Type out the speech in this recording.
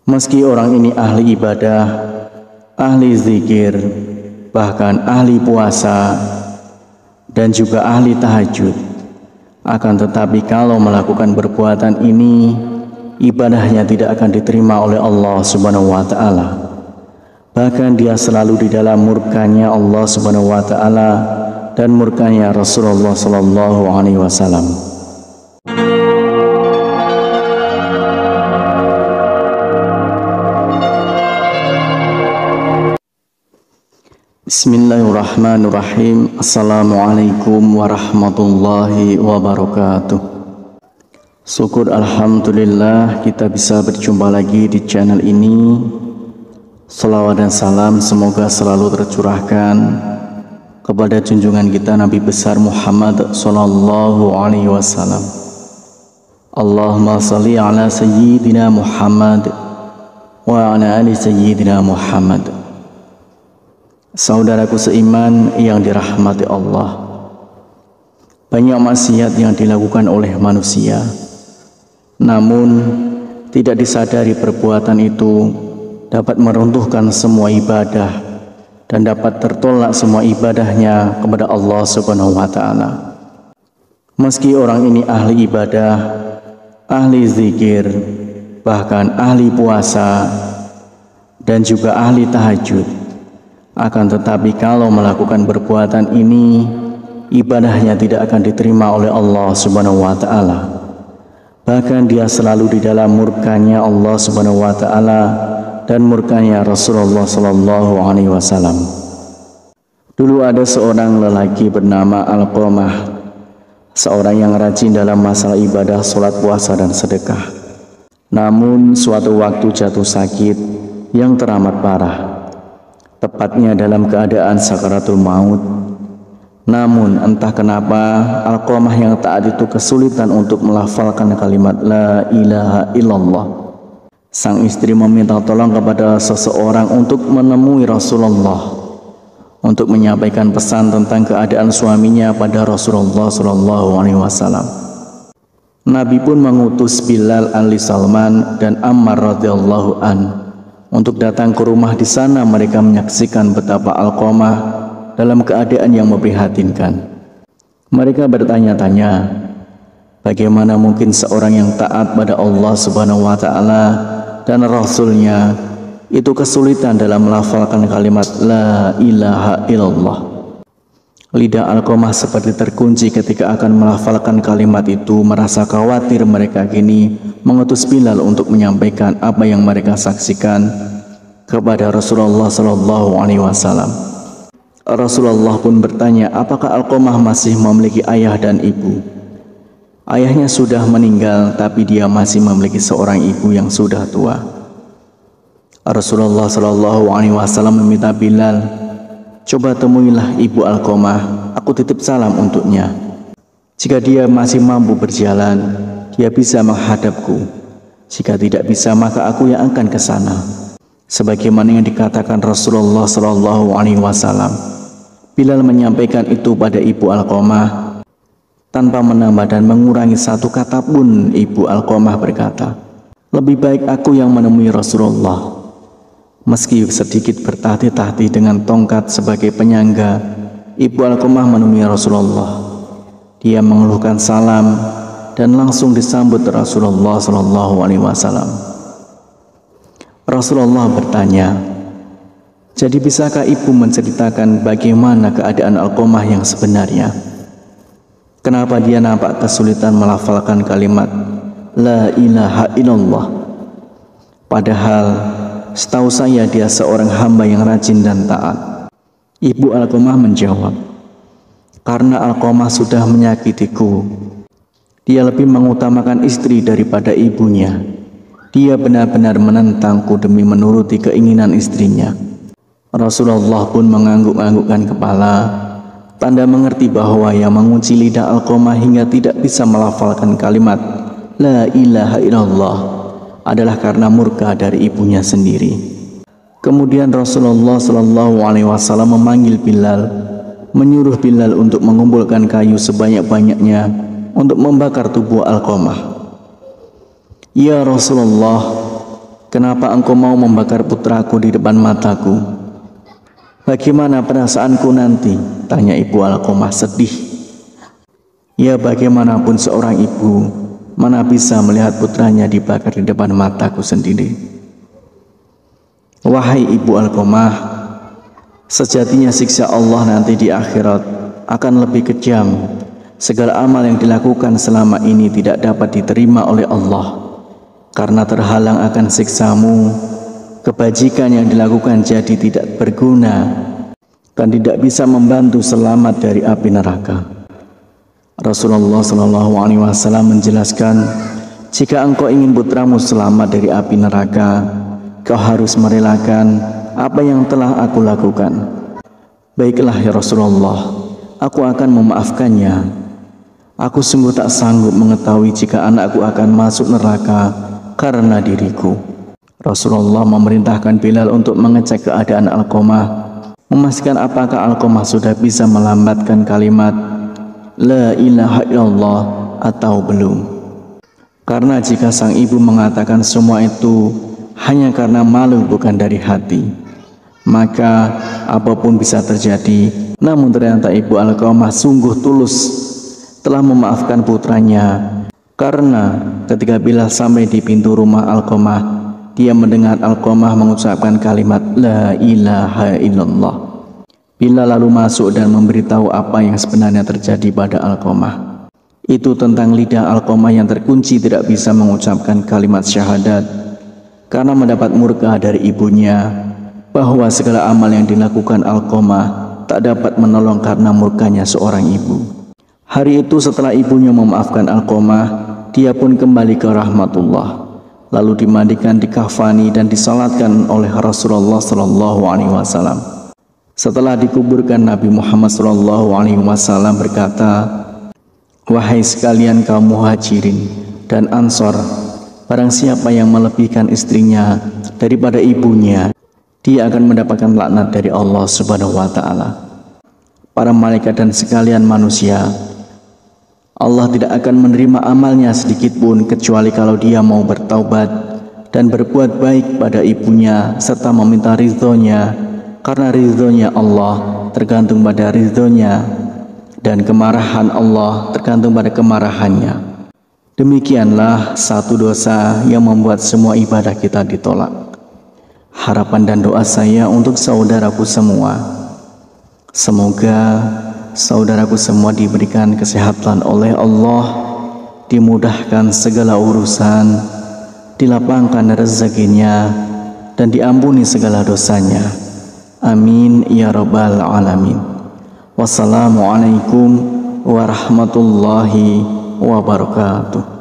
Meski orang ini ahli ibadah, ahli zikir, bahkan ahli puasa, dan juga ahli tahajud, akan tetapi kalau melakukan perbuatan ini, ibadahnya tidak akan diterima oleh Allah Subhanahu wa Ta'ala. Bahkan dia selalu di dalam murkanya Allah Subhanahu wa Ta'ala dan murkanya Rasulullah Sallallahu Alaihi Wasallam. Bismillahirrahmanirrahim. Assalamualaikum warahmatullahi wabarakatuh. Syukur alhamdulillah kita bisa berjumpa lagi di channel ini. Salawat dan salam semoga selalu tercurahkan kepada junjungan kita Nabi besar Muhammad sallallahu alaihi wasallam. Allahumma salli ala sayyidina Muhammad wa ala ali sayyidina Muhammad. Saudaraku seiman yang dirahmati Allah, banyak maksiat yang dilakukan oleh manusia, namun tidak disadari perbuatan itu dapat meruntuhkan semua ibadah dan dapat tertolak semua ibadahnya kepada Allah Subhanahu wa Ta'ala. Meski orang ini ahli ibadah, ahli zikir, bahkan ahli puasa, dan juga ahli tahajud, akan tetapi kalau melakukan perbuatan ini, ibadahnya tidak akan diterima oleh Allah Subhanahu wa Ta'ala. Bahkan dia selalu di dalam murkanya Allah Subhanahu wa Ta'ala dan murkanya Rasulullah Sallallahu Alaihi Wasallam. Dulu ada seorang lelaki bernama Alqamah, seorang yang rajin dalam masalah ibadah, sholat, puasa, dan sedekah. Namun suatu waktu jatuh sakit yang teramat parah, tepatnya dalam keadaan sakaratul maut. Namun entah kenapa Alqamah yang taat itu kesulitan untuk melafalkan kalimat la ilaha illallah. Sang istri meminta tolong kepada seseorang untuk menemui Rasulullah untuk menyampaikan pesan tentang keadaan suaminya pada Rasulullah Sallallahu Alaihi Wasallam. Nabi pun mengutus Bilal Ali Salman dan Ammar radhiyallahu an untuk datang ke rumah. Di sana mereka menyaksikan betapa Alqamah dalam keadaan yang memprihatinkan. Mereka bertanya-tanya, bagaimana mungkin seorang yang taat pada Allah Subhanahu wa Ta'ala dan Rasulnya itu kesulitan dalam melafalkan kalimat la ilaha illallah. Lidah Alqamah seperti terkunci ketika akan melafalkan kalimat itu. Merasa khawatir, mereka kini mengutus Bilal untuk menyampaikan apa yang mereka saksikan kepada Rasulullah Sallallahu Alaihi Wasallam. Rasulullah pun bertanya, apakah Alqamah masih memiliki ayah dan ibu? Ayahnya sudah meninggal, tapi dia masih memiliki seorang ibu yang sudah tua. Rasulullah Sallallahu Alaihi Wasallam meminta Bilal, coba temuilah ibu Alqamah, aku titip salam untuknya. Jika dia masih mampu berjalan, dia bisa menghadapku. Jika tidak bisa, maka aku yang akan ke sana. Sebagaimana yang dikatakan Rasulullah Sallallahu Alaihi Wasallam. Bilal menyampaikan itu pada ibu Alqamah tanpa menambah dan mengurangi satu kata pun. Ibu Alqamah berkata, lebih baik aku yang menemui Rasulullah. Meski sedikit bertahti-tahti dengan tongkat sebagai penyangga, ibu Alqamah menemui Rasulullah. Dia mengeluhkan salam dan langsung disambut Rasulullah Sallallahu Alaihi Wasallam. Rasulullah bertanya, jadi bisakah ibu menceritakan bagaimana keadaan Alqamah yang sebenarnya? Kenapa dia nampak kesulitan melafalkan kalimat la ilaha illallah? Padahal setahu saya dia seorang hamba yang rajin dan taat. Ibu Alqamah menjawab, karena Alqamah sudah menyakitiku. Dia lebih mengutamakan istri daripada ibunya. Dia benar-benar menentangku demi menuruti keinginan istrinya. Rasulullah pun mengangguk-anggukkan kepala, tanda mengerti bahwa yang mengunci lidah Alqamah hingga tidak bisa melafalkan kalimat la ilaha illallah adalah karena murka dari ibunya sendiri. Kemudian Rasulullah Sallallahu Alaihi Wasallam memanggil Bilal, menyuruh Bilal untuk mengumpulkan kayu sebanyak-banyaknya untuk membakar tubuh Alqamah. Ya Rasulullah, Kenapa engkau mau membakar putraku di depan mataku? Bagaimana perasaanku nanti? Tanya Ibu Alqamah sedih. Ya, bagaimanapun seorang ibu, mana bisa melihat putranya dibakar di depan mataku sendiri. Wahai Ibu Alqamah, sejatinya siksa Allah nanti di akhirat akan lebih kejam. Segala amal yang dilakukan selama ini tidak dapat diterima oleh Allah karena terhalang akan siksamu. Kebajikan yang dilakukan jadi tidak berguna dan tidak bisa membantu selamat dari api neraka. Rasulullah SAW menjelaskan, jika engkau ingin putramu selamat dari api neraka, kau harus merelakan apa yang telah aku lakukan. Baiklah ya Rasulullah, aku akan memaafkannya. Aku sungguh tak sanggup mengetahui jika anakku akan masuk neraka karena diriku. Rasulullah memerintahkan Bilal untuk mengecek keadaan Alqamah, memastikan apakah Alqamah sudah bisa melambatkan kalimat La ilaha illallah atau belum. Karena jika sang ibu mengatakan semua itu hanya karena malu bukan dari hati, maka apapun bisa terjadi. Namun ternyata Ibu Alqamah sungguh tulus telah memaafkan putranya, karena ketika Bilal sampai di pintu rumah Alqamah, dia mendengar Alqamah mengucapkan kalimat La ilaha illallah. Bilal lalu masuk dan memberitahu apa yang sebenarnya terjadi pada Alqamah. Itu tentang lidah Alqamah yang terkunci tidak bisa mengucapkan kalimat syahadat karena mendapat murka dari ibunya, bahwa segala amal yang dilakukan Alqamah tak dapat menolong karena murkanya seorang ibu. Hari itu setelah ibunya memaafkan Alqamah, dia pun kembali ke rahmatullah, lalu dimandikan, dikafani dan disalatkan oleh Rasulullah SAW. Setelah dikuburkan, Nabi Muhammad SAW berkata, wahai sekalian kaum muhajirin dan ansor, barang siapa yang melebihkan istrinya daripada ibunya, dia akan mendapatkan laknat dari Allah Subhanahu wa Ta'ala. Para malaikat dan sekalian manusia, Allah tidak akan menerima amalnya sedikit pun kecuali kalau dia mau bertaubat dan berbuat baik pada ibunya serta meminta ridhonya, karena ridhonya Allah tergantung pada ridhonya dan kemarahan Allah tergantung pada kemarahannya. Demikianlah satu dosa yang membuat semua ibadah kita ditolak. Harapan dan doa saya untuk saudaraku semua, semoga saudaraku semua diberikan kesehatan oleh Allah, dimudahkan segala urusan, dilapangkan rezekinya, dan diampuni segala dosanya. Amin ya rabbal alamin. Wassalamualaikum warahmatullahi wabarakatuh.